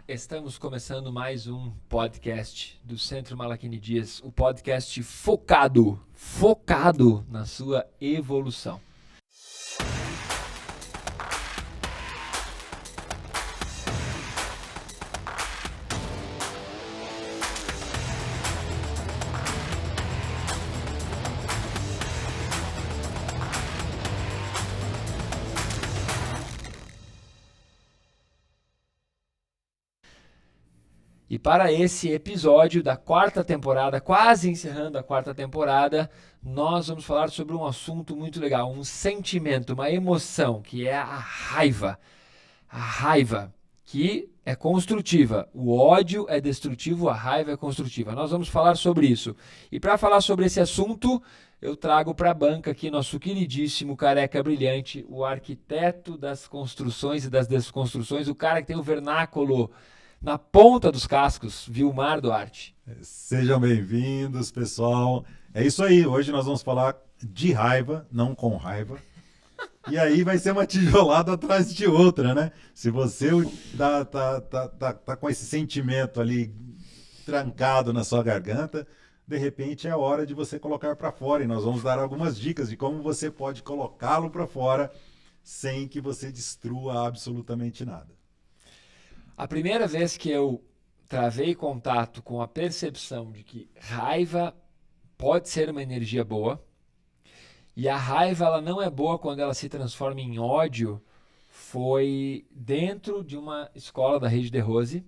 Estamos começando mais um podcast do Centro Malaquini Dias, o podcast focado na sua evolução. E para esse episódio da quarta temporada, quase encerrando a quarta temporada, nós vamos falar sobre um assunto muito legal, um sentimento, uma emoção, que é a raiva. A raiva, que é construtiva. O ódio é destrutivo, a raiva é construtiva. Nós vamos falar sobre isso. E para falar sobre esse assunto, eu trago para a banca aqui nosso queridíssimo careca brilhante, o arquiteto das construções e das desconstruções, o cara que tem o vernáculo na ponta dos cascos, Vilmar Duarte. Sejam bem-vindos, pessoal. É isso aí, hoje nós vamos falar de raiva, não com raiva. E aí vai ser uma tijolada atrás de outra, né? Se você tá com esse sentimento ali trancado na sua garganta, de repente é hora de você colocar para fora. E nós vamos dar algumas dicas de como você pode colocá-lo para fora sem que você destrua absolutamente nada. A primeira vez que eu travei contato com a percepção de que raiva pode ser uma energia boa, e a raiva ela não é boa quando ela se transforma em ódio, foi dentro de uma escola da Rede De Rose,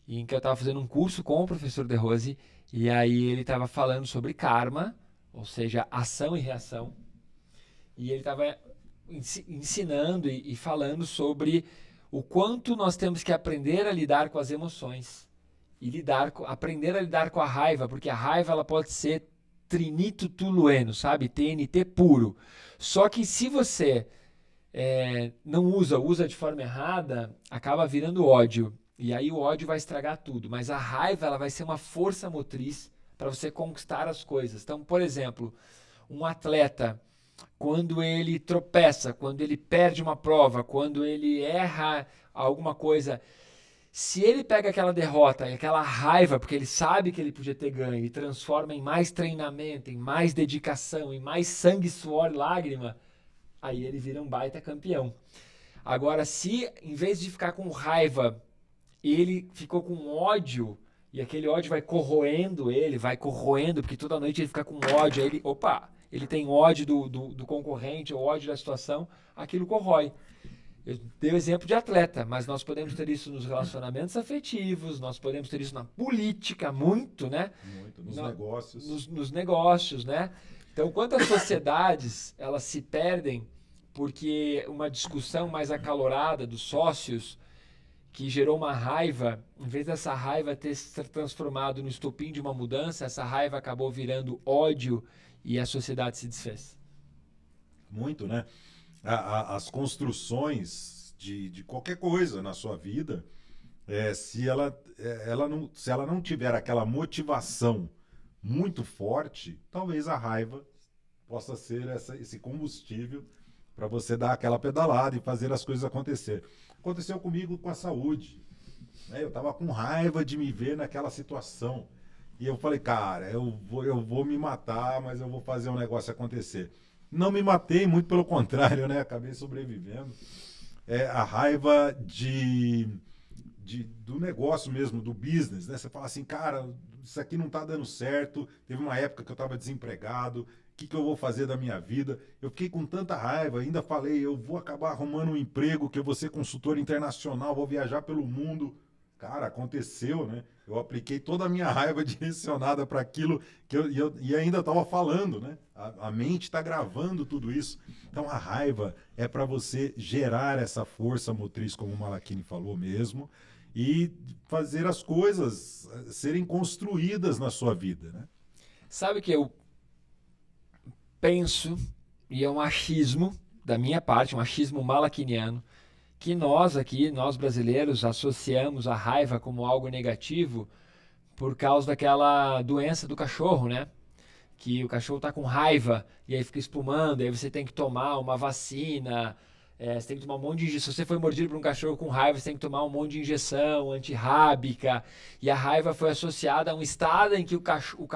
em que eu estava fazendo um curso com o professor De Rose, e aí ele estava falando sobre karma, ou seja, ação e reação, e ele estava ensinando e falando sobre o quanto nós temos que aprender a lidar com as emoções e aprender a lidar com a raiva, porque a raiva ela pode ser trinito tolueno, sabe? TNT puro. Só que se você não usa de forma errada, acaba virando ódio. E aí o ódio vai estragar tudo. Mas a raiva ela vai ser uma força motriz para você conquistar as coisas. Então, por exemplo, um atleta, quando ele tropeça, quando ele perde uma prova, quando ele erra alguma coisa, se ele pega aquela derrota e aquela raiva, porque ele sabe que ele podia ter ganho, e transforma em mais treinamento, em mais dedicação, em mais sangue, suor e lágrima, aí ele vira um baita campeão. Agora, se em vez de ficar com raiva, ele ficou com ódio, e aquele ódio vai corroendo, porque toda noite ele fica com ódio, aí ele tem ódio do concorrente, ou ódio da situação, aquilo corrói. Eu dei o exemplo de atleta, mas nós podemos ter isso nos relacionamentos afetivos, nós podemos ter isso na política, muito, né? Muito, nos negócios. Nos negócios, né? Então, quantas sociedades, elas se perdem porque uma discussão mais acalorada dos sócios, que gerou uma raiva, em vez dessa raiva ter se transformado no estopim de uma mudança, essa raiva acabou virando ódio e a sociedade se desfez. Muito, né? As construções de qualquer coisa na sua vida, se ela não tiver aquela motivação muito forte, talvez a raiva possa ser esse combustível para você dar aquela pedalada e fazer as coisas acontecer. Aconteceu comigo com a saúde. Eu estava com raiva de me ver naquela situação. E eu falei, cara, eu vou me matar, mas eu vou fazer um negócio acontecer. Não me matei, muito pelo contrário, né? Acabei sobrevivendo. A raiva do negócio mesmo, do business, né? Você fala assim, cara, isso aqui não está dando certo. Teve uma época que eu estava desempregado. O que eu vou fazer da minha vida? Eu fiquei com tanta raiva, ainda falei, eu vou acabar arrumando um emprego, que eu vou ser consultor internacional, vou viajar pelo mundo. Cara, aconteceu, né? Eu apliquei toda a minha raiva direcionada para aquilo que e ainda estava falando, né? A mente está gravando tudo isso. Então, a raiva é para você gerar essa força motriz, como o Malaquini falou mesmo, e fazer as coisas serem construídas na sua vida, né? Sabe que eu penso, e é um achismo da minha parte, um achismo malaquiniano, que nós brasileiros, associamos a raiva como algo negativo por causa daquela doença do cachorro, né? Que o cachorro está com raiva e aí fica espumando, aí você tem que tomar uma vacina Você tem que tomar um monte de injeção. Se você foi mordido por um cachorro com raiva, você tem que tomar um monte de injeção antirrábica. E a raiva foi associada a um estado em que o cachorro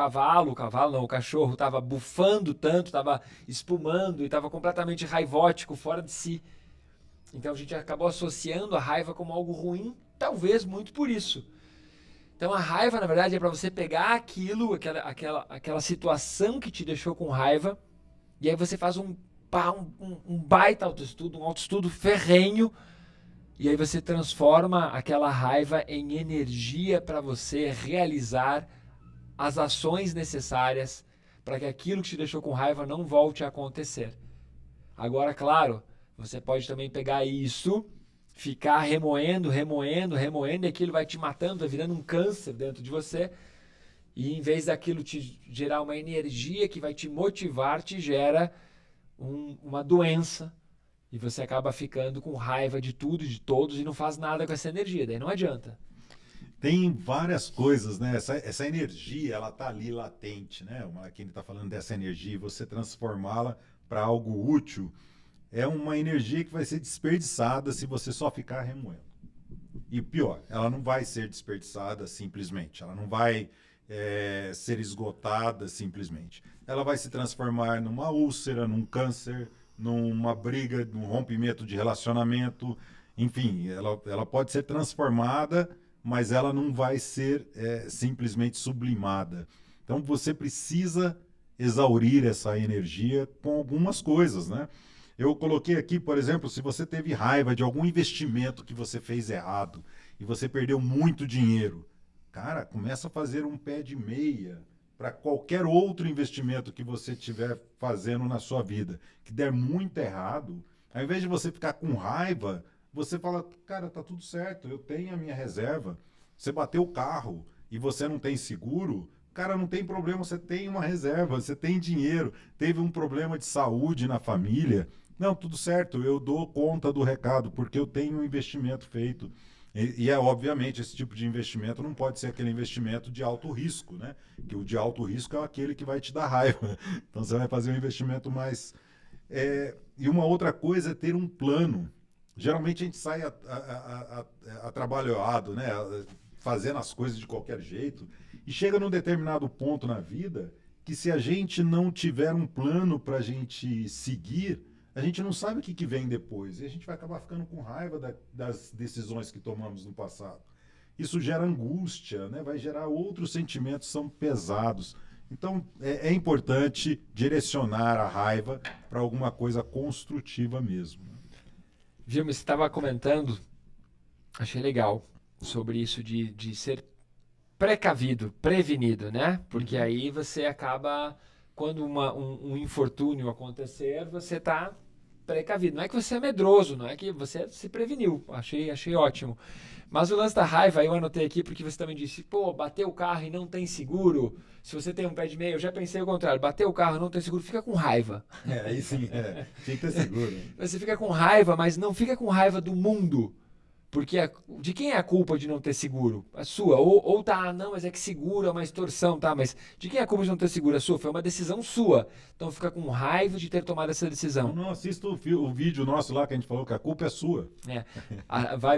estava bufando tanto, estava espumando e estava completamente raivótico, fora de si. Então a gente acabou associando a raiva como algo ruim, talvez muito por isso. Então a raiva, na verdade, é para você pegar aquela situação que te deixou com raiva, e aí você faz um baita autoestudo, um autoestudo ferrenho, e aí você transforma aquela raiva em energia para você realizar as ações necessárias para que aquilo que te deixou com raiva não volte a acontecer. Agora, claro, você pode também pegar isso, ficar remoendo, e aquilo vai te matando, vai virando um câncer dentro de você, e em vez daquilo te gerar uma energia que vai te motivar, te gera uma doença, e você acaba ficando com raiva de tudo e de todos e não faz nada com essa energia, daí não adianta. Tem várias coisas, né? Essa energia, ela tá ali latente, né? Quem está falando dessa energia, e você transformá-la para algo útil, é uma energia que vai ser desperdiçada se você só ficar remoendo. E pior, ela não vai ser desperdiçada simplesmente, ela não vai ser esgotada simplesmente. Ela vai se transformar numa úlcera, num câncer, numa briga, num rompimento de relacionamento, enfim, ela pode ser transformada, mas ela não vai ser simplesmente sublimada. Então você precisa exaurir essa energia com algumas coisas, né? Eu coloquei aqui, por exemplo, se você teve raiva de algum investimento que você fez errado e você perdeu muito dinheiro, cara, começa a fazer um pé de meia para qualquer outro investimento que você estiver fazendo na sua vida, que der muito errado. Ao invés de você ficar com raiva, você fala, cara, tá tudo certo, eu tenho a minha reserva. Você bateu o carro e você não tem seguro, cara, não tem problema, você tem uma reserva, você tem dinheiro, teve um problema de saúde na família. Não, tudo certo, eu dou conta do recado, porque eu tenho um investimento feito. E obviamente, esse tipo de investimento não pode ser aquele investimento de alto risco, né? Que o de alto risco é aquele que vai te dar raiva. Então, você vai fazer um investimento mais... E uma outra coisa é ter um plano. Geralmente, a gente sai atrabalhado, né? Fazendo as coisas de qualquer jeito. E chega num determinado ponto na vida que se a gente não tiver um plano para a gente seguir, a gente não sabe o que vem depois. E a gente vai acabar ficando com raiva das decisões que tomamos no passado. Isso gera angústia, né? Vai gerar outros sentimentos que são pesados. Então, é importante direcionar a raiva para alguma coisa construtiva mesmo. Vilma, você estava comentando, achei legal, sobre isso de ser precavido, prevenido, né? Porque aí você acaba, quando um infortúnio acontecer, você está precavido. Não é que você é medroso, não é que você se preveniu. Achei ótimo. Mas o lance da raiva, eu anotei aqui porque você também disse, pô, bateu o carro e não tem seguro. Se você tem um pé de meia, eu já pensei o contrário. Bateu o carro e não tem seguro, fica com raiva. Aí sim, tem que ter seguro. Você fica com raiva, mas não fica com raiva do mundo. Porque de quem é a culpa de não ter seguro? A sua. Ou tá, não, mas é que seguro é uma extorsão, tá? Mas de quem é a culpa de não ter seguro? A sua. Foi uma decisão sua. Então fica com raiva de ter tomado essa decisão. Não assista o vídeo nosso lá que a gente falou que a culpa é sua.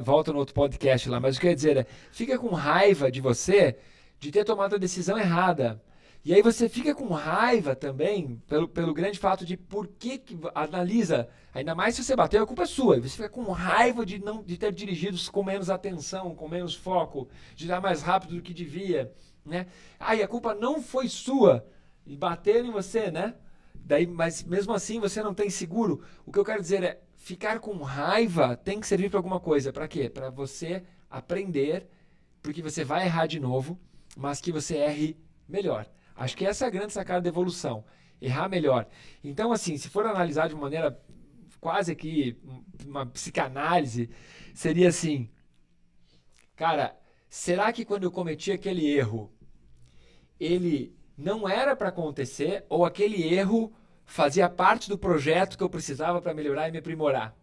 Volta no outro podcast lá. Mas o que eu ia dizer é, fica com raiva de você de ter tomado a decisão errada. E aí você fica com raiva também pelo grande fato de por que analisa, ainda mais se você bateu, a culpa é sua. E você fica com raiva de ter dirigido com menos atenção, com menos foco, de dar mais rápido do que devia, né? E a culpa não foi sua e bateram em você, né? Mas mesmo assim você não tem seguro. O que eu quero dizer é, ficar com raiva tem que servir para alguma coisa. Para quê? Para você aprender, porque você vai errar de novo, mas que você erre melhor. Acho que essa é a grande sacada da evolução, errar melhor. Então, assim, se for analisar de uma maneira quase que uma psicanálise, seria assim, cara, será que quando eu cometi aquele erro, ele não era para acontecer ou aquele erro fazia parte do projeto que eu precisava para melhorar e me aprimorar?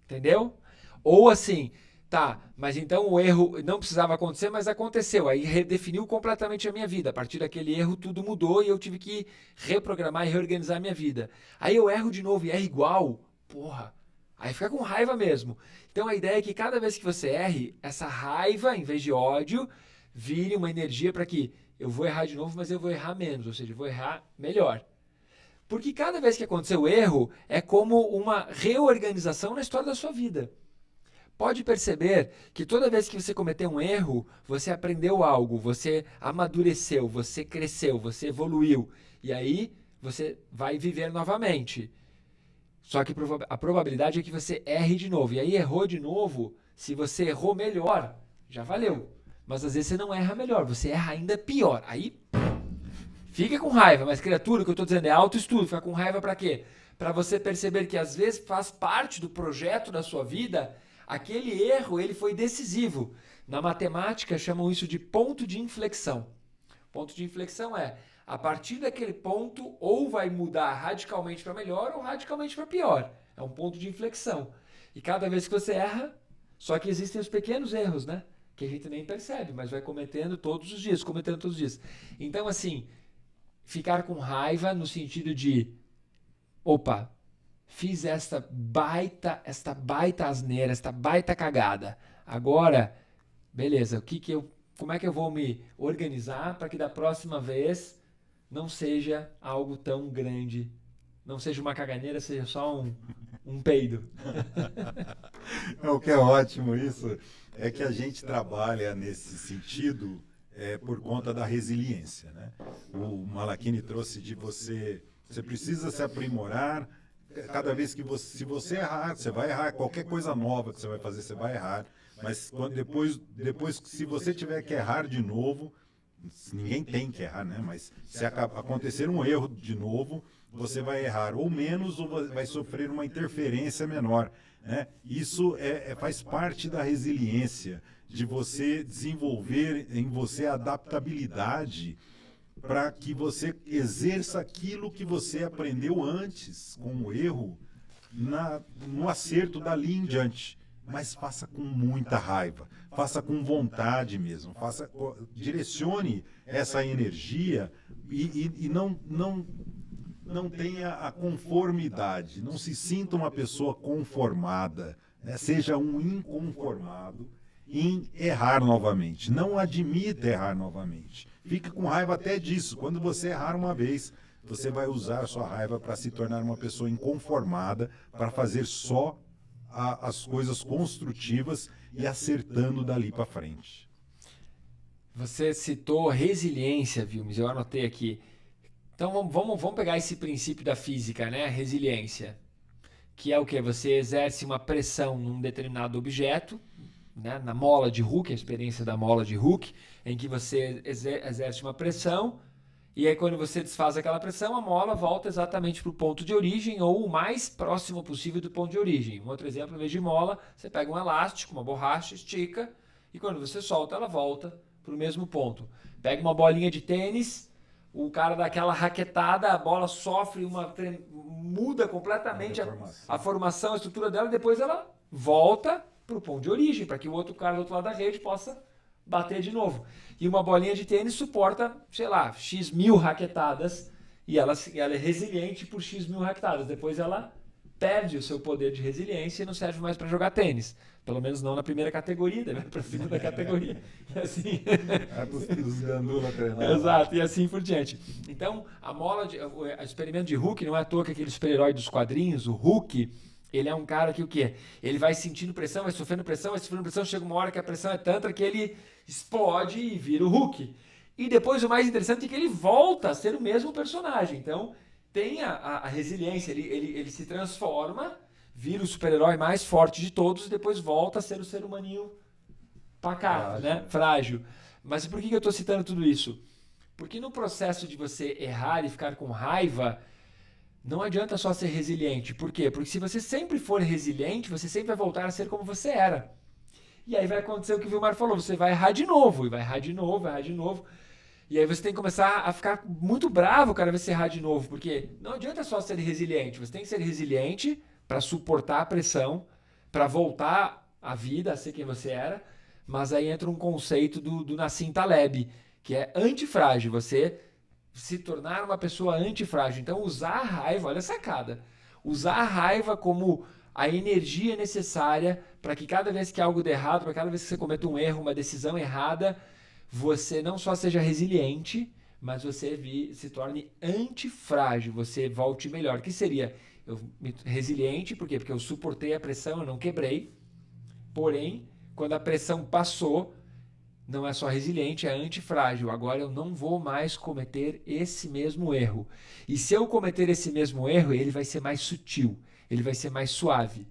Entendeu? Ou assim... Tá, mas então o erro não precisava acontecer, mas aconteceu. Aí redefiniu completamente a minha vida. A partir daquele erro, tudo mudou e eu tive que reprogramar e reorganizar a minha vida. Aí eu erro de novo e erro igual. Porra, Aí fica com raiva mesmo. Então a ideia é que cada vez que você erre, essa raiva, em vez de ódio, vire uma energia para que eu vou errar de novo, mas eu vou errar menos, ou seja, eu vou errar melhor. Porque cada vez que acontecer o erro, é como uma reorganização na história da sua vida. Pode perceber que toda vez que você cometer um erro, você aprendeu algo, você amadureceu, você cresceu, você evoluiu. E aí você vai viver novamente. Só que a probabilidade é que você erre de novo. E aí errou de novo, se você errou melhor, já valeu. Mas às vezes você não erra melhor, você erra ainda pior. Aí fica com raiva, mas criatura, o que eu estou dizendo é autoestudo. Fica com raiva para quê? Para você perceber que às vezes faz parte do projeto da sua vida, aquele erro ele foi decisivo. Na matemática chamam isso de ponto de inflexão. Ponto de inflexão é, a partir daquele ponto, ou vai mudar radicalmente para melhor ou radicalmente para pior. É um ponto de inflexão. E cada vez que você erra, só que existem os pequenos erros, né? Que a gente nem percebe, mas vai cometendo todos os dias, cometendo todos os dias. Então, assim, ficar com raiva no sentido de, opa, fiz esta baita asneira, esta baita cagada. Agora, beleza, como é que eu vou me organizar para que da próxima vez não seja algo tão grande, não seja uma caganeira, seja só um peido. O que é ótimo isso é que a gente trabalha nesse sentido por conta da resiliência, né? O Malakini trouxe de você precisa se aprimorar. Cada vez que se você errar, você vai errar. Qualquer coisa nova que você vai fazer, você vai errar. Mas depois se você tiver que errar de novo, ninguém tem que errar, né? Mas se acontecer um erro de novo, você vai errar ou menos ou vai sofrer uma interferência menor, né? Isso faz parte da resiliência, de você desenvolver em você a adaptabilidade para que você exerça aquilo que você aprendeu antes com o erro no acerto dali em diante. Mas faça com muita raiva, faça com vontade mesmo, direcione essa energia e não tenha a conformidade, não se sinta uma pessoa conformada, né? Seja um inconformado em errar novamente, não admita errar novamente, fique com raiva até disso. Quando você errar uma vez, você vai usar a sua raiva para se tornar uma pessoa inconformada, para fazer só as coisas construtivas e acertando dali para frente. Você citou resiliência, Vilmes, eu anotei aqui. Então vamos pegar esse princípio da física, né? Resiliência, que é o quê? Você exerce uma pressão num determinado objeto, né? Na mola de Hooke, a experiência da mola de Hooke, em que você exerce uma pressão, e aí quando você desfaz aquela pressão, a mola volta exatamente para o ponto de origem ou o mais próximo possível do ponto de origem. Um outro exemplo, em vez de mola, você pega um elástico, uma borracha, estica, e quando você solta, ela volta para o mesmo ponto. Pega uma bolinha de tênis, o cara dá aquela raquetada, a bola sofre muda completamente a formação, a estrutura dela, e depois ela volta para o ponto de origem, para que o outro cara do outro lado da rede possa bater de novo. E uma bolinha de tênis suporta, sei lá, X mil raquetadas, e ela é resiliente por X mil raquetadas. Depois ela perde o seu poder de resiliência e não serve mais para jogar tênis. Pelo menos não na primeira categoria, deve para a segunda categoria. E assim... Os gandula treinar. Exato, e assim por diante. Então, o experimento de Hooke, não é à toa que aquele super-herói dos quadrinhos, o Hooke, ele é um cara que o quê? Ele vai sentindo pressão, vai sofrendo pressão, chega uma hora que a pressão é tanta que ele explode e vira o Hulk. E depois o mais interessante é que ele volta a ser o mesmo personagem. Então tem a resiliência, ele se transforma, vira o super-herói mais forte de todos e depois volta a ser o ser humaninho pacato, né? Frágil. Mas por que eu estou citando tudo isso? Porque no processo de você errar e ficar com raiva, não adianta só ser resiliente. Por quê? Porque se você sempre for resiliente, você sempre vai voltar a ser como você era. E aí vai acontecer o que o Vilmar falou, você vai errar de novo, e vai errar de novo, vai errar de novo. E aí você tem que começar a ficar muito bravo cada vez que você errar de novo, porque não adianta só ser resiliente, você tem que ser resiliente para suportar a pressão, para voltar à vida, a ser quem você era, mas aí entra um conceito do Nassim Taleb, que é antifrágil, você se tornar uma pessoa antifrágil. Então usar a raiva, olha a sacada, usar a raiva como a energia necessária para que cada vez que algo der errado, para cada vez que você cometa um erro, uma decisão errada, você não só seja resiliente, mas você se torne antifrágil, você volte melhor. O que seria? Resiliente, por quê? Porque eu suportei a pressão, eu não quebrei. Porém, quando a pressão passou, não é só resiliente, é antifrágil. Agora eu não vou mais cometer esse mesmo erro. E se eu cometer esse mesmo erro, ele vai ser mais sutil, ele vai ser mais suave.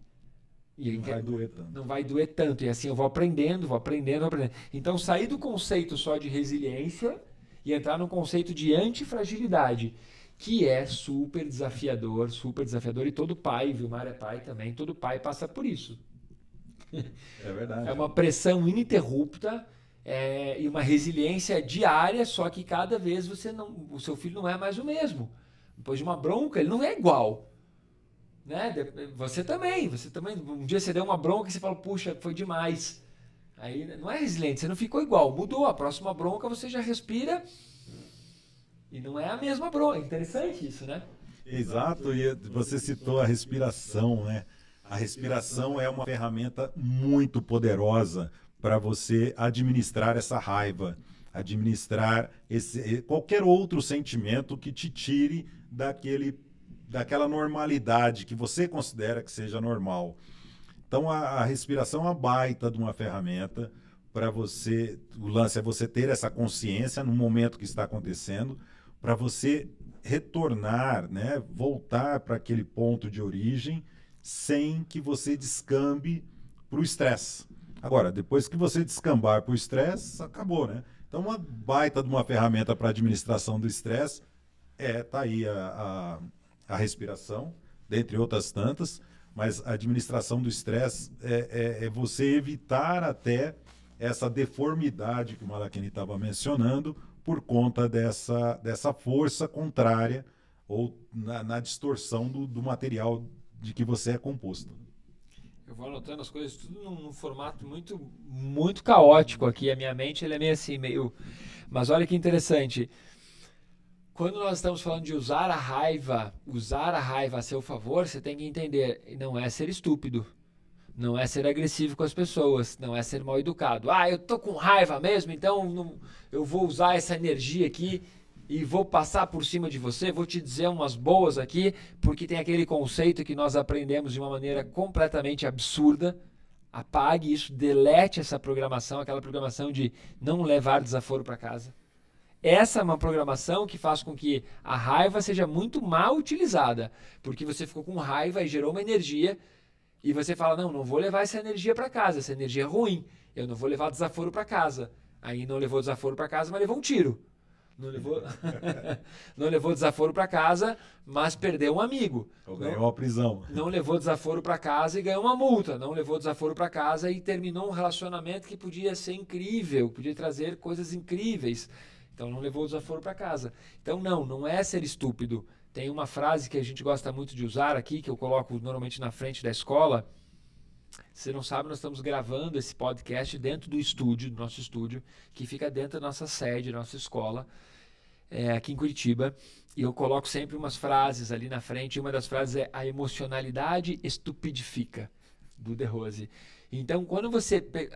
E não vai doer tanto. Não vai doer tanto. E assim eu vou aprendendo, vou aprendendo, vou aprendendo. Então, sair do conceito só de resiliência e entrar no conceito de antifragilidade, que é super desafiador, e todo pai, Vilmar é pai também, todo pai passa por isso. É verdade. É uma pressão ininterrupta e uma resiliência diária, só que cada vez o seu filho não é mais o mesmo. Depois de uma bronca, ele não é igual. Né? Você também. Um dia você deu uma bronca e você fala, puxa, foi demais. Aí não é resiliente, você não ficou igual, mudou. A próxima bronca você já respira e não é a mesma bronca. É interessante isso, né? Exato, e você citou a respiração, né? A respiração é uma ferramenta muito poderosa para você administrar essa raiva, administrar qualquer outro sentimento que te tire daquela normalidade que você considera que seja normal. Então a respiração é uma baita de uma ferramenta para você. O lance é você ter essa consciência no momento que está acontecendo, para você retornar, né, voltar para aquele ponto de origem sem que você descambe para o estresse. Agora, depois que você descambar para o estresse, acabou, né? Então, uma baita de uma ferramenta para administração do estresse tá aí a respiração, dentre outras tantas, mas a administração do estresse é você evitar até essa deformidade que o Malaquini estava mencionando por conta dessa força contrária ou na distorção do material de que você é composto. Eu vou anotando as coisas tudo num formato muito, muito caótico aqui. A minha mente ela é meio assim, Mas olha que interessante. Quando nós estamos falando de usar a raiva a seu favor, você tem que entender, não é ser estúpido, não é ser agressivo com as pessoas, não é ser mal educado. Eu tô com raiva mesmo, então eu vou usar essa energia aqui e vou passar por cima de você, vou te dizer umas boas aqui, porque tem aquele conceito que nós aprendemos de uma maneira completamente absurda. Apague isso, delete essa programação, aquela programação de não levar desaforo para casa. Essa é uma programação que faz com que a raiva seja muito mal utilizada, porque você ficou com raiva e gerou uma energia e você fala, não vou levar essa energia para casa, essa energia é ruim, eu não vou levar desaforo para casa. Aí não levou desaforo para casa, mas levou um tiro. Não levou desaforo para casa, mas perdeu um amigo. Ou ganhou uma prisão. Não levou desaforo para casa e ganhou uma multa. Não levou desaforo para casa e terminou um relacionamento que podia ser incrível, podia trazer coisas incríveis. Então não levou o desaforo para casa. Então não é ser estúpido. Tem uma frase que a gente gosta muito de usar aqui, que eu coloco normalmente na frente da escola. Você não sabe, nós estamos gravando esse podcast dentro do estúdio, do nosso estúdio, que fica dentro da nossa sede, da nossa escola, aqui em Curitiba. E eu coloco sempre umas frases ali na frente. E uma das frases é: a emocionalidade estupidifica, do De Rose. Então, quando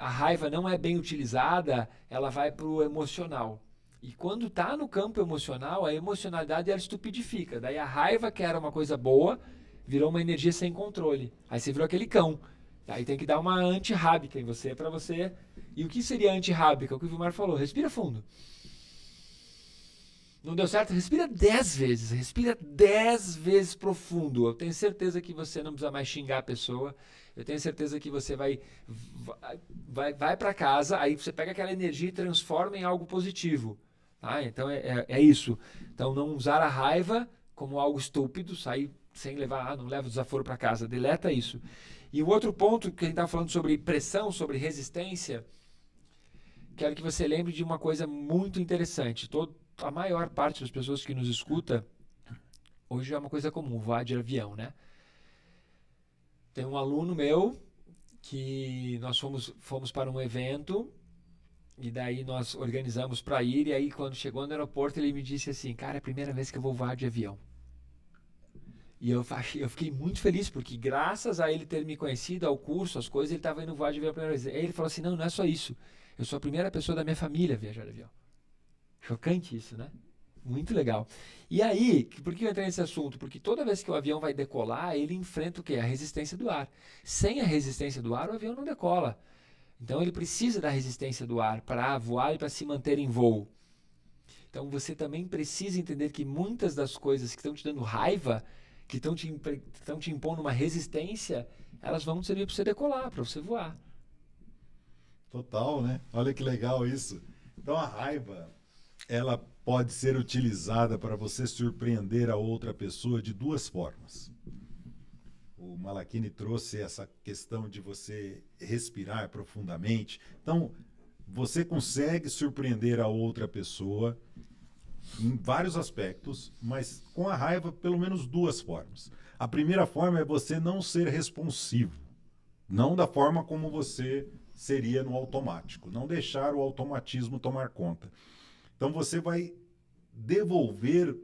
a raiva não é bem utilizada, ela vai para o emocional. E quando está no campo emocional, a emocionalidade ela estupidifica. Daí a raiva, que era uma coisa boa, virou uma energia sem controle. Aí você virou aquele cão. Aí tem que dar uma antirrábica em você, para você... E o que seria antirrábica? O que o Vilmar falou, respira fundo. Não deu certo? Respira 10 vezes. Respira 10 vezes profundo. Eu tenho certeza que você não precisa mais xingar a pessoa. Eu tenho certeza que você vai para casa, aí você pega aquela energia e transforma em algo positivo. Tá? Então é isso. Então não usar a raiva como algo estúpido, sair sem levar, não leva o desaforo para casa. Deleta isso. E o outro ponto que a gente estava falando sobre pressão, sobre resistência, quero que você lembre de uma coisa muito interessante. A maior parte das pessoas que nos escuta, hoje é uma coisa comum, voar de avião, né? Tem um aluno meu que nós fomos para um evento e daí nós organizamos para ir, e aí quando chegou no aeroporto ele me disse assim, cara, é a primeira vez que eu vou voar de avião. E eu fiquei muito feliz, porque graças a ele ter me conhecido, ao curso, às coisas, ele estava indo voar de avião a primeira vez. Aí ele falou assim, não é só isso. Eu sou a primeira pessoa da minha família a viajar de avião. Chocante isso, né? Muito legal. E aí, por que eu entrei nesse assunto? Porque toda vez que o avião vai decolar, ele enfrenta o quê? A resistência do ar. Sem a resistência do ar, o avião não decola. Então ele precisa da resistência do ar para voar e para se manter em voo. Então você também precisa entender que muitas das coisas que estão te dando raiva, que estão te impondo uma resistência, elas vão servir para você decolar, para você voar. Total, né? Olha que legal isso. Então a raiva, ela pode ser utilizada para você surpreender a outra pessoa de duas formas. O Malachini trouxe essa questão de você respirar profundamente. Então, você consegue surpreender a outra pessoa em vários aspectos, mas com a raiva, pelo menos duas formas. A primeira forma é você não ser responsivo, não da forma como você seria no automático, não deixar o automatismo tomar conta. Então você vai devolver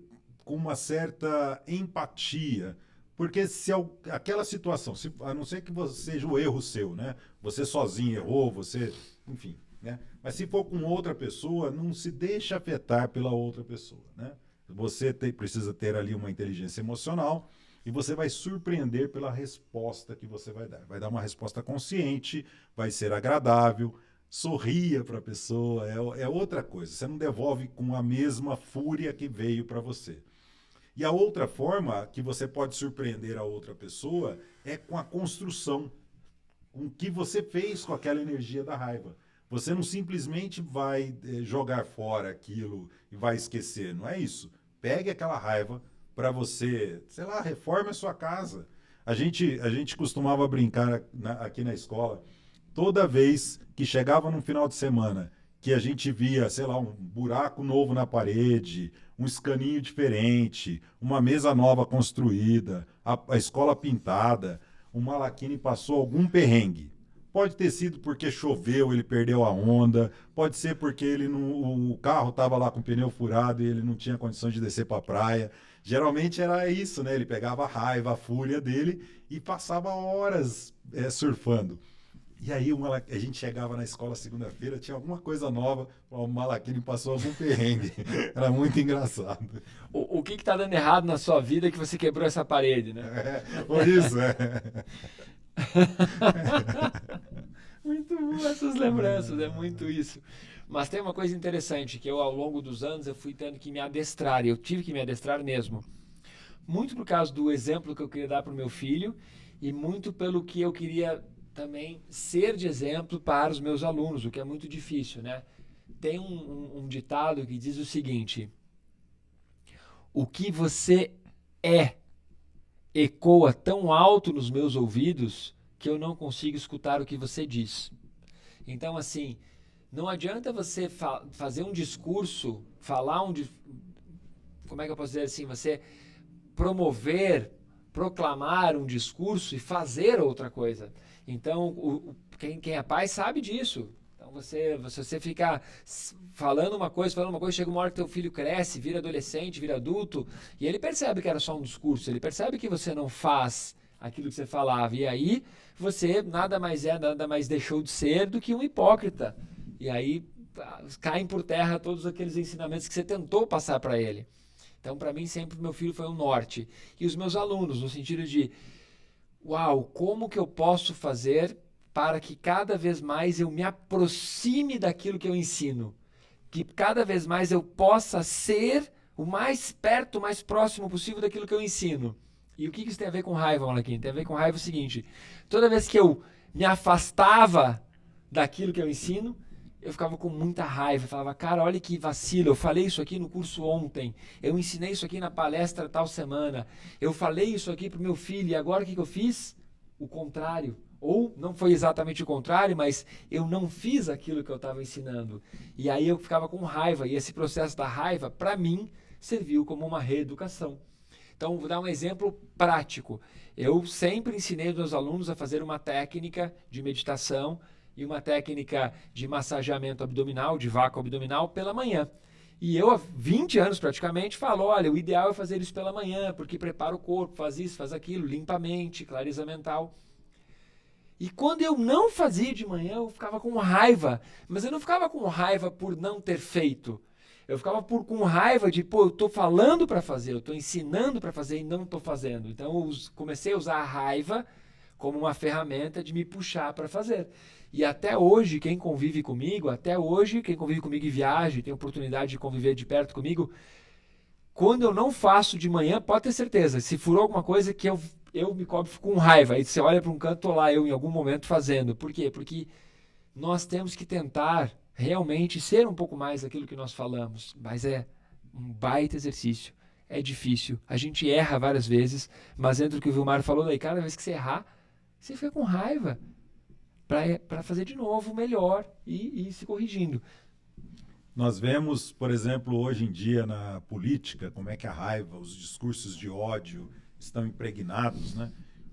com uma certa empatia, porque se aquela situação, a não ser que seja o erro seu, né? Você sozinho errou, enfim, né? Mas se for com outra pessoa, não se deixa afetar pela outra pessoa, né? Você precisa ter ali uma inteligência emocional e você vai surpreender pela resposta que você vai dar. Vai dar uma resposta consciente, vai ser agradável, sorria para a pessoa, é outra coisa. Você não devolve com a mesma fúria que veio para você. E a outra forma que você pode surpreender a outra pessoa é com a construção, com o que você fez com aquela energia da raiva. Você não simplesmente vai jogar fora aquilo e vai esquecer, não é isso. Pegue aquela raiva para você, sei lá, reforme a sua casa. A gente costumava brincar aqui na escola, toda vez que chegava no final de semana, que a gente via, sei lá, um buraco novo na parede, um escaninho diferente, uma mesa nova construída, a escola pintada, o Malachini passou algum perrengue. Pode ter sido porque choveu, ele perdeu a onda, pode ser porque o carro estava lá com o pneu furado e ele não tinha condições de descer para a praia. Geralmente era isso, né? Ele pegava a raiva, a fúria dele e passava horas surfando. E aí a gente chegava na escola segunda-feira, tinha alguma coisa nova, o Malachini passou algum perrengue. Era muito engraçado. O que está dando errado na sua vida que você quebrou essa parede, né? Por isso, Muito bom essas lembranças, é muito isso. Mas tem uma coisa interessante, que eu ao longo dos anos eu fui tendo que me adestrar, e eu tive que me adestrar mesmo. Muito por causa do exemplo que eu queria dar para o meu filho, e muito pelo que eu queria também ser de exemplo para os meus alunos, o que é muito difícil, né? Tem um ditado que diz o seguinte: o que você ecoa tão alto nos meus ouvidos que eu não consigo escutar o que você diz. Então, assim, não adianta você fazer um discurso, como é que eu posso dizer assim, você proclamar um discurso e fazer outra coisa. Então, quem é pai sabe disso. Então, você fica falando uma coisa, chega uma hora que teu filho cresce, vira adolescente, vira adulto, e ele percebe que era só um discurso, ele percebe que você não faz aquilo que você falava, e aí você nada mais deixou de ser do que um hipócrita. E aí caem por terra todos aqueles ensinamentos que você tentou passar para ele. Então, para mim, sempre meu filho foi um norte. E os meus alunos, no sentido de, uau, como que eu posso fazer para que cada vez mais eu me aproxime daquilo que eu ensino? Que cada vez mais eu possa ser o mais perto, o mais próximo possível daquilo que eu ensino. E o que isso tem a ver com raiva, Malachini? Tem a ver com raiva o seguinte: toda vez que eu me afastava daquilo que eu ensino, eu ficava com muita raiva. Eu falava, cara, olha que vacilo, eu falei isso aqui no curso ontem, eu ensinei isso aqui na palestra tal semana, eu falei isso aqui pro meu filho, e agora o que eu fiz? O contrário. Ou não foi exatamente o contrário, mas eu não fiz aquilo que eu estava ensinando. E aí eu ficava com raiva, e esse processo da raiva, para mim, serviu como uma reeducação. Então, vou dar um exemplo prático. Eu sempre ensinei os meus alunos a fazer uma técnica de meditação e uma técnica de massageamento abdominal, de vácuo abdominal, pela manhã. E eu, há 20 anos praticamente, falo, olha, o ideal é fazer isso pela manhã, porque prepara o corpo, faz isso, faz aquilo, limpa a mente, clariza a mental. E quando eu não fazia de manhã, eu ficava com raiva. Mas eu não ficava com raiva por não ter feito. Eu ficava com raiva de, pô, eu tô falando para fazer, eu tô ensinando para fazer e não tô fazendo. Então eu comecei a usar a raiva como uma ferramenta de me puxar para fazer. E até hoje, quem convive comigo e viaja, tem oportunidade de conviver de perto comigo, quando eu não faço de manhã, pode ter certeza, se furou alguma coisa que eu me cobro com raiva. Aí você olha para um canto, tô lá eu em algum momento fazendo. Por quê? Porque nós temos que tentar realmente ser um pouco mais aquilo que nós falamos. Mas é um baita exercício. É difícil. A gente erra várias vezes, mas entre o que o Vilmar falou daí, cada vez que você errar, você fica com raiva para fazer de novo melhor e ir se corrigindo. Nós vemos, por exemplo, hoje em dia na política, como é que a raiva, os discursos de ódio estão impregnados, né?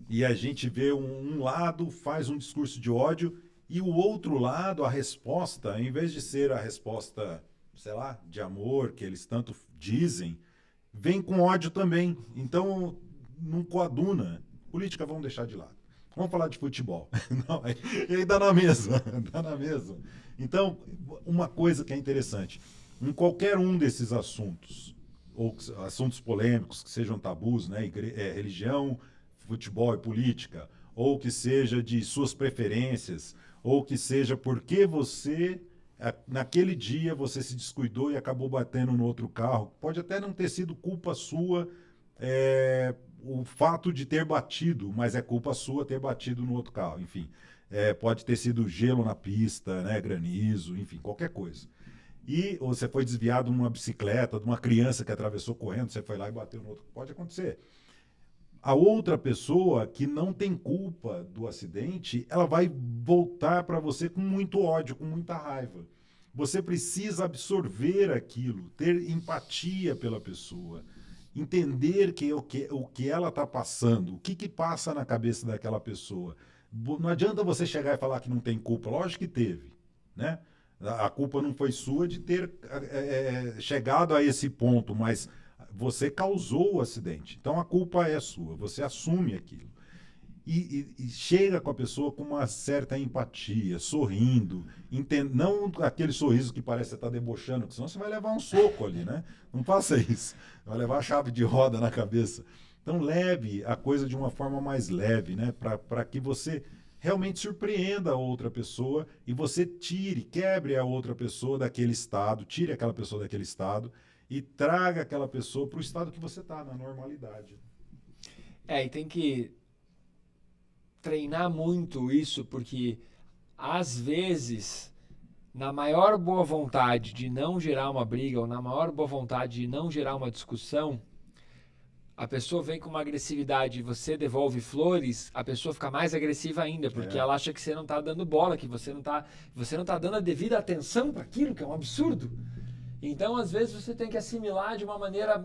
E a gente vê um lado faz um discurso de ódio e o outro lado, a resposta, em vez de ser a resposta, sei lá, de amor, que eles tanto dizem, vem com ódio também. Então, não coaduna. Política vamos deixar de lado. Vamos falar de futebol. Não, e aí dá na mesma, dá na mesma. Então, uma coisa que é interessante, em qualquer um desses assuntos, ou assuntos polêmicos, que sejam tabus, né, religião, futebol e política, ou que seja de suas preferências, ou que seja porque você, naquele dia, você se descuidou e acabou batendo no outro carro, pode até não ter sido culpa sua, o fato de ter batido, mas é culpa sua ter batido no outro carro, enfim. Pode ter sido gelo na pista, né, granizo, enfim, qualquer coisa. E ou você foi desviado numa bicicleta, de uma criança que atravessou correndo, você foi lá e bateu no outro. Pode acontecer. A outra pessoa que não tem culpa do acidente, ela vai voltar para você com muito ódio, com muita raiva. Você precisa absorver aquilo, ter empatia pela pessoa, entender o que ela está passando, o que passa na cabeça daquela pessoa. Não adianta você chegar e falar que não tem culpa, lógico que teve, né? A culpa não foi sua de ter chegado a esse ponto, mas você causou o acidente. Então a culpa é sua, você assume aquilo. E chega com a pessoa com uma certa empatia, sorrindo, não aquele sorriso que parece que você está debochando, porque senão você vai levar um soco ali, né? Não faça isso, vai levar a chave de roda na cabeça. Então leve a coisa de uma forma mais leve, né? Para que você realmente surpreenda a outra pessoa e você quebre a outra pessoa daquele estado, tire aquela pessoa daquele estado e traga aquela pessoa para o estado que você está, na normalidade. E tem que treinar muito isso, porque às vezes, na maior boa vontade de não gerar uma briga ou na maior boa vontade de não gerar uma discussão, a pessoa vem com uma agressividade e você devolve flores, a pessoa fica mais agressiva ainda, porque ela acha que você não está dando bola, que você não está dando a devida atenção para aquilo, que é um absurdo. Então, às vezes, você tem que assimilar de uma maneira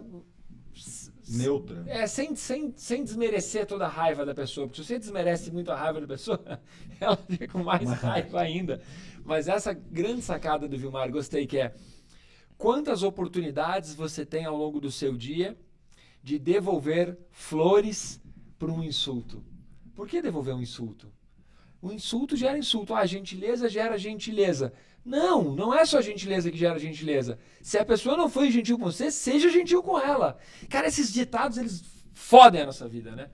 neutra. Sem desmerecer toda a raiva da pessoa, porque se você desmerece muito a raiva da pessoa, ela fica com mais raiva ainda. Mas essa grande sacada do Vilmar, gostei, que é quantas oportunidades você tem ao longo do seu dia de devolver flores por um insulto. Por que devolver um insulto? O insulto gera insulto. A gentileza gera gentileza. Não é só gentileza que gera gentileza. Se a pessoa não foi gentil com você, seja gentil com ela. Cara, esses ditados, eles fodem a nossa vida, né?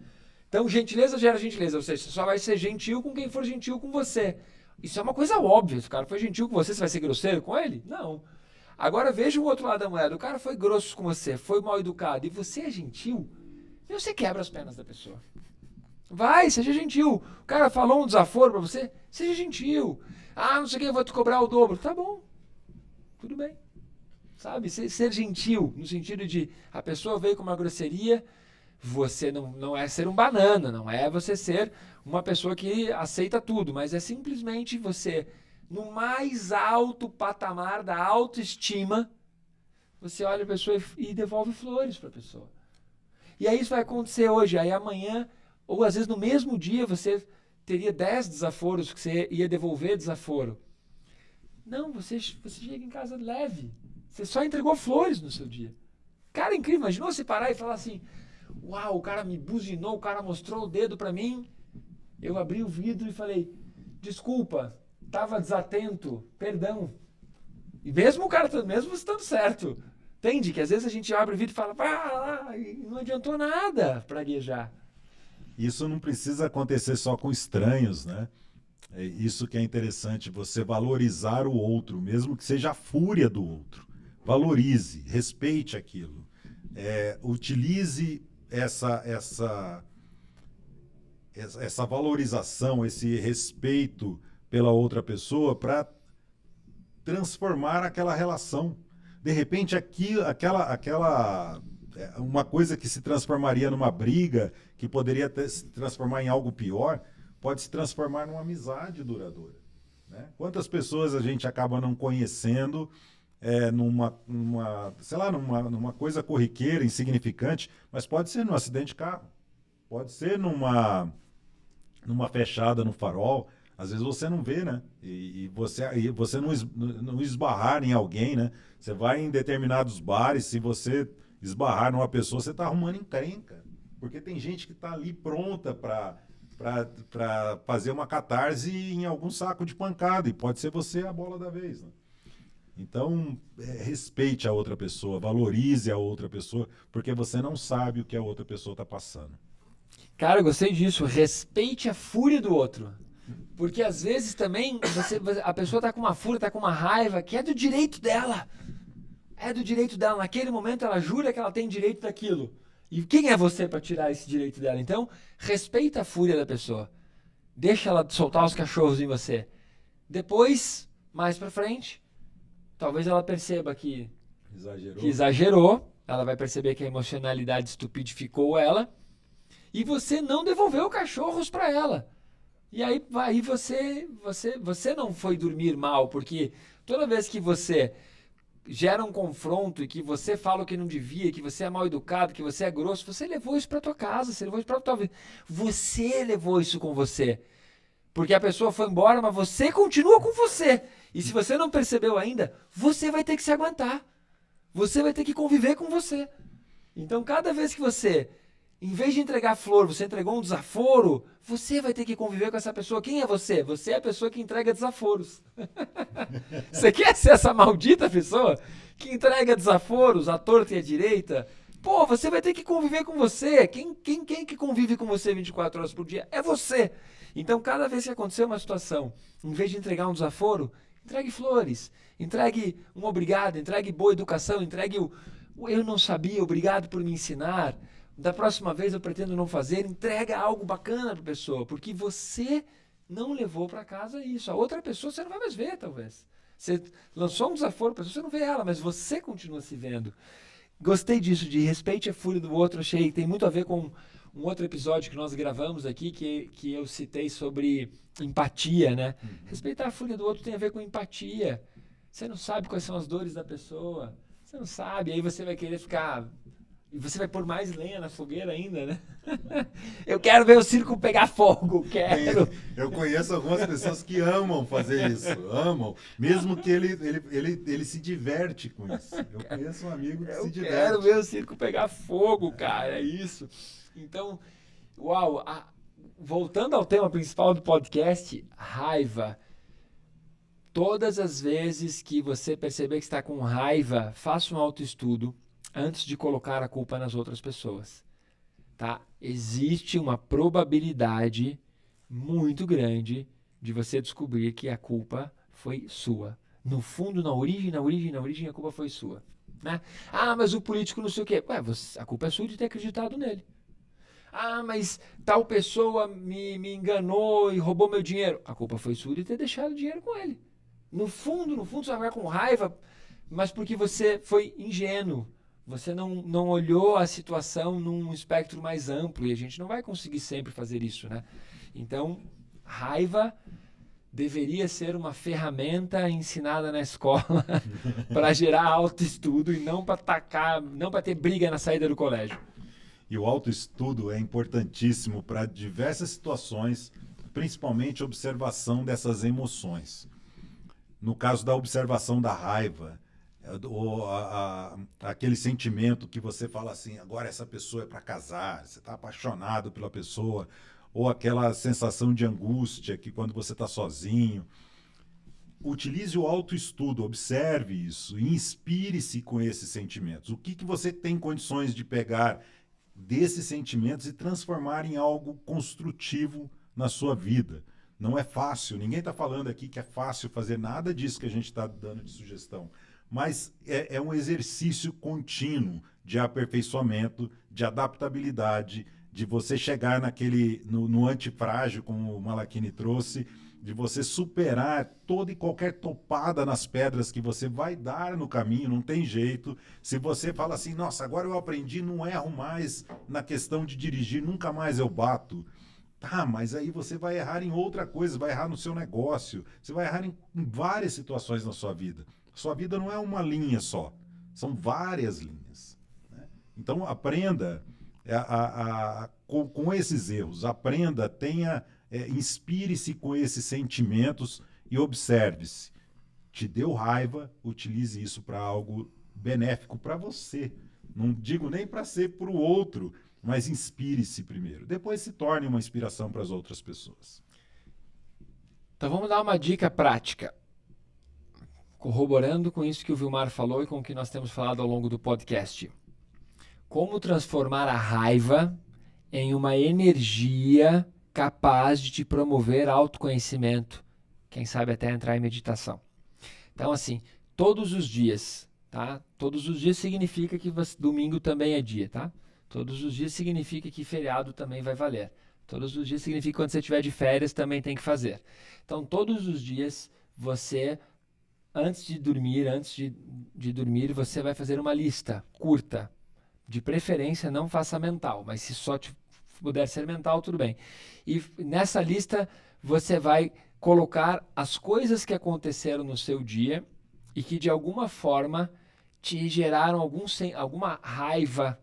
Então, gentileza gera gentileza. Ou seja, você só vai ser gentil com quem for gentil com você. Isso é uma coisa óbvia. Se o cara foi gentil com você, você vai ser grosseiro com ele? Não. Agora, veja o outro lado da moeda. O cara foi grosso com você, foi mal educado, e você é gentil, e você quebra as pernas da pessoa. Vai, seja gentil. O cara falou um desaforo pra você, seja gentil. Não sei o que, eu vou te cobrar o dobro. Tá bom, tudo bem. Sabe, ser gentil, no sentido de a pessoa veio com uma grosseria, você não é ser um banana, não é você ser uma pessoa que aceita tudo, mas é simplesmente você, no mais alto patamar da autoestima, você olha a pessoa e devolve flores para a pessoa. E aí isso vai acontecer hoje, aí amanhã, ou às vezes no mesmo dia, você teria 10 desaforos que você ia devolver desaforo. Não, você chega em casa leve, Você só entregou flores no seu dia. Cara, incrível. Imaginou você parar e falar assim, uau, o cara me buzinou, o cara mostrou o dedo pra mim. Eu abri o vidro e falei, desculpa, tava desatento, perdão. E mesmo o cara, mesmo estando certo, entende? Que às vezes a gente abre o vidro e fala, lá, e não adiantou nada praguejar. Isso não precisa acontecer só com estranhos, né? É isso que é interessante, você valorizar o outro, mesmo que seja a fúria do outro. Valorize, respeite aquilo. Utilize essa valorização, esse respeito pela outra pessoa para transformar aquela relação. De repente, uma coisa que se transformaria numa briga, que poderia se transformar em algo pior, pode se transformar numa amizade duradoura. Né? Quantas pessoas a gente acaba não conhecendo numa coisa corriqueira, insignificante, mas pode ser num acidente de carro, pode ser numa fechada no farol. Às vezes você não vê, né? E você não esbarrar em alguém, né? Você vai em determinados bares, se você esbarrar numa pessoa, você está arrumando encrenca. Porque tem gente que está ali pronta para fazer uma catarse em algum saco de pancada. E pode ser você a bola da vez, né? Então, respeite a outra pessoa, valorize a outra pessoa, porque você não sabe o que a outra pessoa está passando. Cara, eu gostei disso. Respeite a fúria do outro. Porque às vezes também a pessoa está com uma fúria, está com uma raiva, que é do direito dela. É do direito dela. Naquele momento ela jura que ela tem direito daquilo. E quem é você para tirar esse direito dela? Então, respeita a fúria da pessoa. Deixa ela soltar os cachorros em você. Depois, mais para frente, talvez ela perceba que exagerou. Ela vai perceber que a emocionalidade estupidificou ela. E você não devolveu cachorros para ela. E aí você não foi dormir mal, porque toda vez que você gera um confronto e que você fala o que não devia, que você é mal educado, que você é grosso, você levou isso para tua casa, você levou isso para tua vida. Você levou isso com você. Porque a pessoa foi embora, mas você continua com você. E se você não percebeu ainda, você vai ter que se aguentar. Você vai ter que conviver com você. Então, cada vez que você, em vez de entregar flor, você entregou um desaforo, você vai ter que conviver com essa pessoa. Quem é você? Você é a pessoa que entrega desaforos. Você quer ser essa maldita pessoa que entrega desaforos à torta e à direita? Pô, você vai ter que conviver com você. Quem que convive com você 24 horas por dia? É você. Então, cada vez que acontecer uma situação, em vez de entregar um desaforo, entregue flores, entregue um obrigado, entregue boa educação, entregue o eu não sabia, obrigado por me ensinar. Da próxima vez eu pretendo não fazer. Entrega algo bacana para a pessoa, porque você não levou para casa isso. A outra pessoa você não vai mais ver, talvez. Você lançou um desaforo para a pessoa, você não vê ela, mas você continua se vendo. Gostei disso, de respeite a fúria do outro. Achei que tem muito a ver com um outro episódio que nós gravamos aqui, que eu citei sobre empatia, né? Respeitar a fúria do outro tem a ver com empatia. Você não sabe quais são as dores da pessoa. Você não sabe, aí você vai querer ficar... E você vai pôr mais lenha na fogueira ainda, né? Eu quero ver o circo pegar fogo, quero. Eu conheço algumas pessoas que amam fazer isso, amam. Mesmo que ele se diverte com isso. Eu conheço um amigo que se diverte. Eu quero ver o circo pegar fogo, cara, é isso. Então, uau, voltando ao tema principal do podcast, raiva. Todas as vezes que você perceber que está com raiva, faça um autoestudo antes de colocar a culpa nas outras pessoas, tá? Existe uma probabilidade muito grande de você descobrir que a culpa foi sua. No fundo, na origem, a culpa foi sua, né? Ah, mas o político não sei o quê. Ué, a culpa é sua de ter acreditado nele. Ah, mas tal pessoa me enganou e roubou meu dinheiro. A culpa foi sua de ter deixado o dinheiro com ele. No fundo, você vai ficar com raiva, mas porque você foi ingênuo. Você não olhou a situação num espectro mais amplo, e a gente não vai conseguir sempre fazer isso, né? Então, raiva deveria ser uma ferramenta ensinada na escola para gerar autoestudo e não para ter briga na saída do colégio. E o autoestudo é importantíssimo para diversas situações, principalmente a observação dessas emoções. No caso da observação da raiva, ou aquele sentimento que você fala assim, agora essa pessoa é para casar, você está apaixonado pela pessoa, ou aquela sensação de angústia que quando você está sozinho. Utilize o autoestudo, observe isso e inspire-se com esses sentimentos. O que você tem condições de pegar desses sentimentos e transformar em algo construtivo na sua vida? Não é fácil, ninguém está falando aqui que é fácil fazer nada disso que a gente está dando de sugestão, mas é um exercício contínuo de aperfeiçoamento, de adaptabilidade, de você chegar no antifrágil, como o Malachini trouxe, de você superar toda e qualquer topada nas pedras que você vai dar no caminho, não tem jeito. Se você fala assim, nossa, agora eu aprendi, não erro mais na questão de dirigir, nunca mais eu bato. Tá, mas aí você vai errar em outra coisa, vai errar no seu negócio, você vai errar em várias situações na sua vida. Sua vida não é uma linha só, são várias linhas, né? Então aprenda com esses erros, aprenda, inspire-se com esses sentimentos e observe-se. Te deu raiva, utilize isso para algo benéfico para você. Não digo nem para ser para o outro, mas inspire-se primeiro. Depois se torne uma inspiração para as outras pessoas. Então vamos dar uma dica prática, corroborando com isso que o Vilmar falou e com o que nós temos falado ao longo do podcast. Como transformar a raiva em uma energia capaz de te promover autoconhecimento, quem sabe até entrar em meditação. Então, assim, todos os dias, tá? Todos os dias significa que domingo também é dia, tá? Todos os dias significa que feriado também vai valer. Todos os dias significa que quando você estiver de férias também tem que fazer. Então, todos os dias você, antes de dormir, você vai fazer uma lista curta. De preferência, não faça mental, mas se só puder ser mental, tudo bem. E nessa lista, você vai colocar as coisas que aconteceram no seu dia e que, de alguma forma, te geraram alguma raiva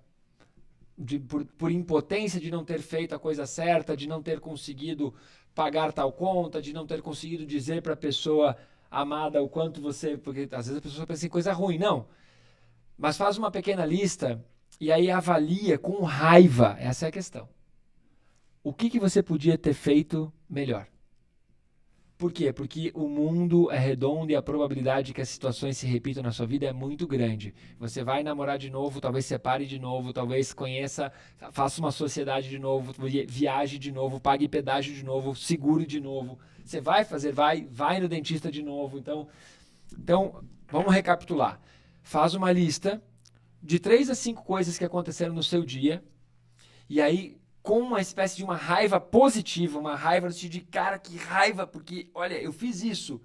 por impotência de não ter feito a coisa certa, de não ter conseguido pagar tal conta, de não ter conseguido dizer para a pessoa amada o quanto você... Porque às vezes a pessoa pensa em coisa ruim. Não. Mas faz uma pequena lista e aí avalia com raiva. Essa é a questão. O que você podia ter feito melhor? Por quê? Porque o mundo é redondo e a probabilidade que as situações se repitam na sua vida é muito grande. Você vai namorar de novo, talvez separe de novo, talvez conheça, faça uma sociedade de novo, viaje de novo, pague pedágio de novo, seguro de novo. Você vai no dentista de novo. Então, vamos recapitular. Faz uma lista de 3 a 5 coisas que aconteceram no seu dia e aí com uma espécie de uma raiva positiva, uma raiva no sentido de, cara, que raiva, porque, olha, eu fiz isso,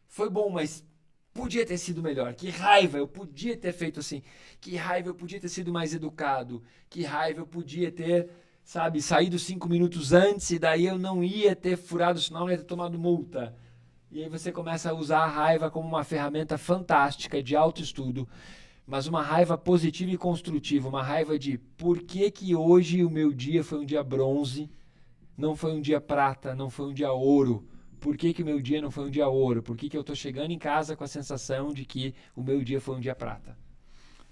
foi bom, mas podia ter sido melhor, que raiva, eu podia ter feito assim, que raiva, eu podia ter sido mais educado, que raiva, eu podia ter, sabe, saído 5 minutos antes e daí eu não ia ter furado o sinal, não ia ter tomado multa. E aí você começa a usar a raiva como uma ferramenta fantástica de autoestudo, mas uma raiva positiva e construtiva, uma raiva de por que hoje o meu dia foi um dia bronze, não foi um dia prata, não foi um dia ouro? Por que o meu dia não foi um dia ouro? Por que eu estou chegando em casa com a sensação de que o meu dia foi um dia prata?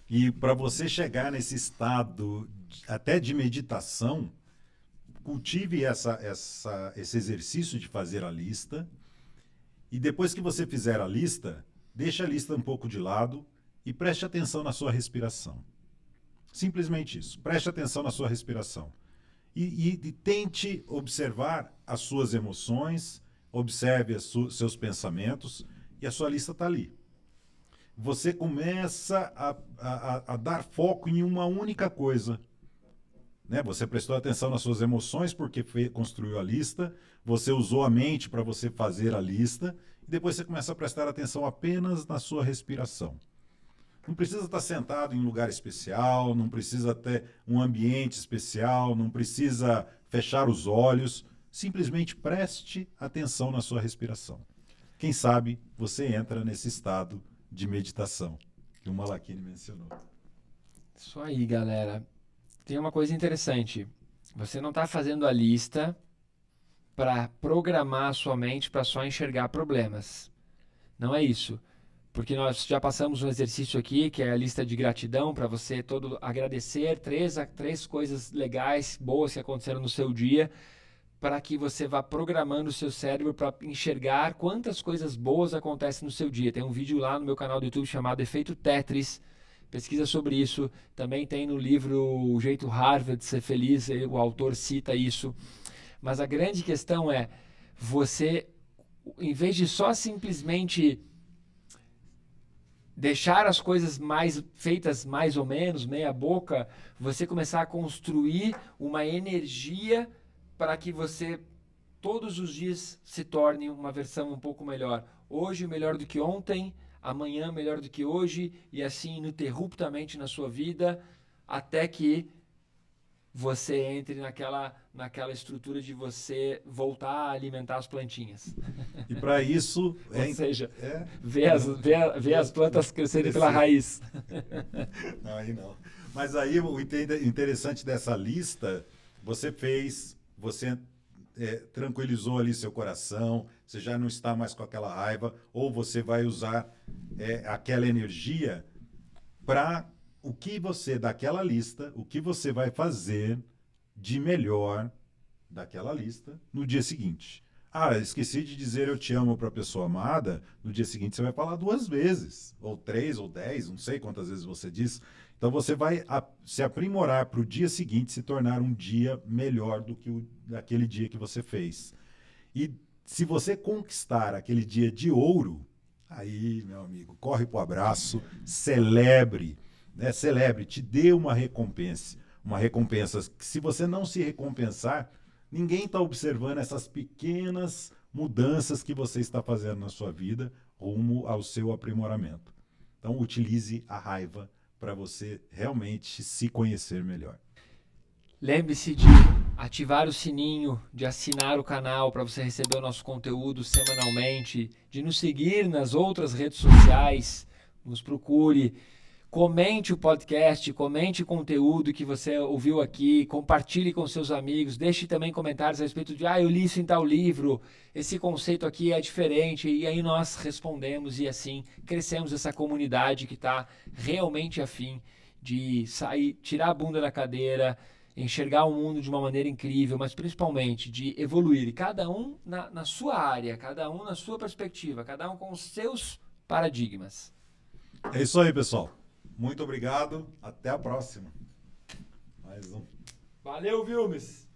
E para você chegar nesse estado até de meditação, cultive esse exercício de fazer a lista. E depois que você fizer a lista, deixa a lista um pouco de lado e preste atenção na sua respiração. Simplesmente isso. Preste atenção na sua respiração. E tente observar as suas emoções, observe seus pensamentos e a sua lista está ali. Você começa a dar foco em uma única coisa. Né? Você prestou atenção nas suas emoções porque construiu a lista, você usou a mente para você fazer a lista e depois você começa a prestar atenção apenas na sua respiração. Não precisa estar sentado em um lugar especial, não precisa ter um ambiente especial, não precisa fechar os olhos. Simplesmente preste atenção na sua respiração. Quem sabe você entra nesse estado de meditação que o Malachini mencionou. Isso aí, galera. Tem uma coisa interessante. Você não está fazendo a lista para programar a sua mente para só enxergar problemas. Não é isso. porque nós já passamos um exercício aqui, que é a lista de gratidão, para você todo agradecer três coisas legais, boas que aconteceram no seu dia, para que você vá programando o seu cérebro para enxergar quantas coisas boas acontecem no seu dia. Tem um vídeo lá no meu canal do YouTube chamado Efeito Tetris, pesquisa sobre isso. Também tem no livro O Jeito Harvard de Ser Feliz, o autor cita isso. Mas a grande questão é, você, em vez de só simplesmente deixar as coisas feitas mais ou menos, meia boca, você começar a construir uma energia para que você todos os dias se torne uma versão um pouco melhor. Hoje melhor do que ontem, amanhã melhor do que hoje, e assim ininterruptamente na sua vida, até que você entre naquela estrutura de você voltar a alimentar as plantinhas. E para isso... Ou seja, ver as plantas crescerem pela raiz. Não, aí não. Mas aí o interessante dessa lista, você tranquilizou ali seu coração, você já não está mais com aquela raiva, ou você vai usar aquela energia para o que você, daquela lista, o que você vai fazer de melhor daquela lista no dia seguinte. Ah, esqueci de dizer eu te amo para a pessoa amada, no dia seguinte você vai falar 2 vezes, ou 3, ou 10, não sei quantas vezes você diz. Então você vai se aprimorar para o dia seguinte se tornar um dia melhor do que daquele dia que você fez. E se você conquistar aquele dia de ouro, aí, meu amigo, corre pro abraço, celebre, né? Celebre, te dê uma recompensa que se você não se recompensar, ninguém está observando essas pequenas mudanças que você está fazendo na sua vida rumo ao seu aprimoramento. Então utilize a raiva para você realmente se conhecer melhor. Lembre-se de ativar o sininho, de assinar o canal para você receber o nosso conteúdo semanalmente, de nos seguir nas outras redes sociais, nos procure, comente o podcast, comente o conteúdo que você ouviu aqui, compartilhe com seus amigos, deixe também comentários a respeito de eu li isso em tal livro, esse conceito aqui é diferente, e aí nós respondemos e assim crescemos essa comunidade que está realmente afim de sair, tirar a bunda da cadeira, enxergar o mundo de uma maneira incrível, mas principalmente de evoluir, cada um na sua área, cada um na sua perspectiva, cada um com os seus paradigmas. É isso aí, pessoal. Muito obrigado. Até a próxima. Mais um. Valeu, Vilmes!